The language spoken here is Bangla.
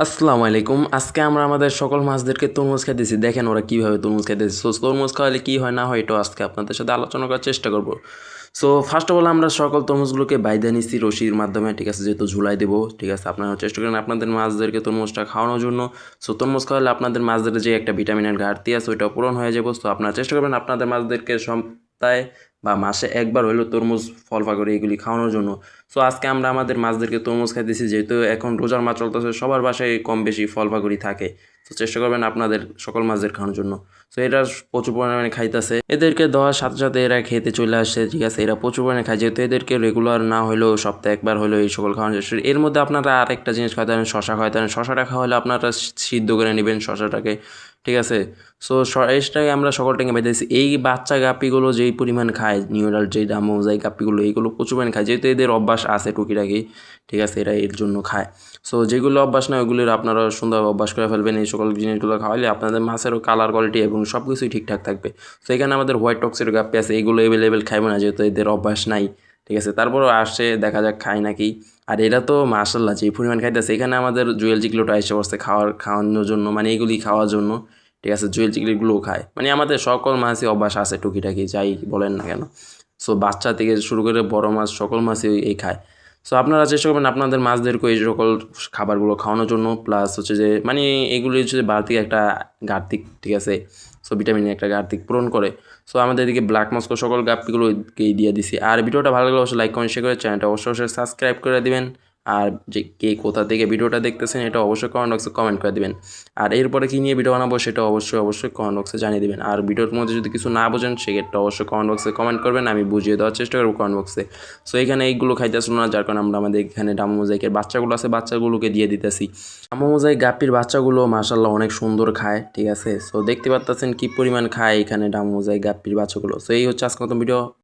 আসসালামু আলাইকুম। আজকে আমরা আমাদের সকল মাছদেরকে তরমুজ খাইতেছি। দেখেন ওরা কীভাবে তরমুজ খাইতেছে। সো তরমুজ খাওয়ালে কী হয় না হয় এটাও আজকে আপনাদের সাথে আলোচনা করার চেষ্টা করব। সো ফার্স্ট অফ অল আমরা সকল তরমুজগুলোকে বাইন্ধে নিচ্ছি রশির মাধ্যমে, ঠিক আছে? যেহেতু ঝুলাই দেবো, ঠিক আছে? আপনারা চেষ্টা করেন আপনাদের মাছদেরকে তরমুজটা খাওয়ানোর জন্য। সো তরমুজ খাওয়ালে আপনাদের মাছদের যে একটা ভিটামিনের ঘাটতি আছে ওইটাও পূরণ হয়ে যাবে। সো আপনারা চেষ্টা করবেন আপনাদের মাছদেরকে সপ্তাহে বা মাসে একবার হলেও তরমুজ, ফল ফাকড়ি এগুলি খাওয়ানোর জন্য। সো আজকে আমরা আমাদের মাছদেরকে তরমুজ খাইতেছি, যেহেতু এখন রোজার মাস চলতেছে, সবার বাসায় কম বেশি ফল ফাকড়ি থাকে। তো চেষ্টা করবেন আপনাদের সকল মাছদের খাওয়ানোর জন্য। সো এরা প্রচুর পরিমাণে খাইতেছে, এদেরকে দেওয়ার সাথে সাথে এরা খেতে চলে আসছে, ঠিক আছে? এরা প্রচুর পরিমাণে খায়, যেহেতু এদেরকে রেগুলার না হলেও সপ্তাহে একবার হলেও এই সকল খাওয়ানো যায়। এর মধ্যে আপনারা আরেকটা জিনিস খাওয়াতে পারেন, শশা খাওয়াতে পারেন। শশাটা খাওয়ালে আপনারা সিদ্ধ করে নেবেন শশাটাকে, ঠিক আছে? সো এটাকে আমরা সকলটাকে বেঁধেছি। এই বাচ্চা গাপ্পিগুলো যেই পরিমাণ খায়, নিউরাল যেই ডামোজাই গাপ্পিগুলো, এইগুলো প্রচুর পরিমাণে খায়, যেহেতু এদের অভ্যাস আছে টুকিটাকি, ঠিক আছে? এরা এর জন্য খায়। সো যেগুলো অভ্যাস নয় ওগুলোর আপনারা সুন্দরভাবে অভ্যাস করে ফেলবেন। এই সকল জিনিসগুলো খাওয়ালে আপনাদের মাছেরও কালার কোয়ালিটি এবং সব কিছুই ঠিকঠাক থাকবে। তো এখানে আমাদের হোয়াইট টক্সের গাপ্পি আছে, এগুলো অ্যাভেলেবেল খাইবে না, যেহেতু এদের অভ্যাস নাই, ঠিক আছে? তারপরও আসছে, দেখা যাক খায় নাকি। আর এরা তো মাশাল্লাহ যে পরিমাণ খাইতেছে, এখানে আমাদের জুয়েল চিকলোটা এসে বসছে খাওয়ানোর জন্য, মানে এগুলি খাওয়ার জন্য, ঠিক আছে? জুয়েল চিকলিগুলোও খায়, মানে আমাদের সকল মাছই অভ্যাস আছে টুকিটাকি, যাই বলেন না কেন। সো বাচ্চা থেকে শুরু করে বড় মাছ সকল মাছই এই খায়। সো আপনারা চেষ্টা করবেন আপনাদের মাছদেরকে এই সকল খাবারগুলো খাওয়ানোর জন্য। প্লাস হচ্ছে যে মানে এগুলি হচ্ছে যে বাড়তি একটা ঘাটতি, ঠিক আছে? সো ভিটামিনের একটা ঘাটতি পূরণ করে। সো আমাদের এদিকে ব্ল্যাক মস্কো সকল গাপ্পিগুলোকেই দিয়ে দিছি। আর ভিডিওটা ভালো লাগলে অবশ্যই লাইক কমেন্ট শেয়ার করে চ্যানেলটা অবশ্যই সাবস্ক্রাইব করে দিবেন। আর যে কে কোথা থেকে ভিডিওটা দেখতেছেন এটা অবশ্যই কমেন্ট বক্সে কমেন্ট করে দিবেন। আর এরপরে কী নিয়ে ভিডিও বানাবো সেটা অবশ্যই কমেন্ট বক্সে জানিয়ে দেবেন। আর ভিডিওর মধ্যে যদি কিছু না বোঝেন সেক্ষেত্রে অবশ্যই কমেন্ট বক্সে কমেন্ট করবেন, আমি বুঝিয়ে দেওয়ার চেষ্টা করবো কমেন্ট বক্সে। সো এখানে এইগুলো খাইতেছিল না, যার কারণে আমরা আমাদের এখানে ডামো মোজাইকের বাচ্চাগুলো আছে, বাচ্চাগুলোকে দিয়ে দিতেছি। ডামো মোজাইক গাপ্পির বাচ্চাগুলো মাশাল্লাহ অনেক সুন্দর খায়, ঠিক আছে? সো দেখতে পাচ্ছেন কি পরিমাণ খায় এখানে ডামো মোজাইক গাপ্পির বাচ্চাগুলো। সো এই হচ্ছে আজকের মতো ভিডিও।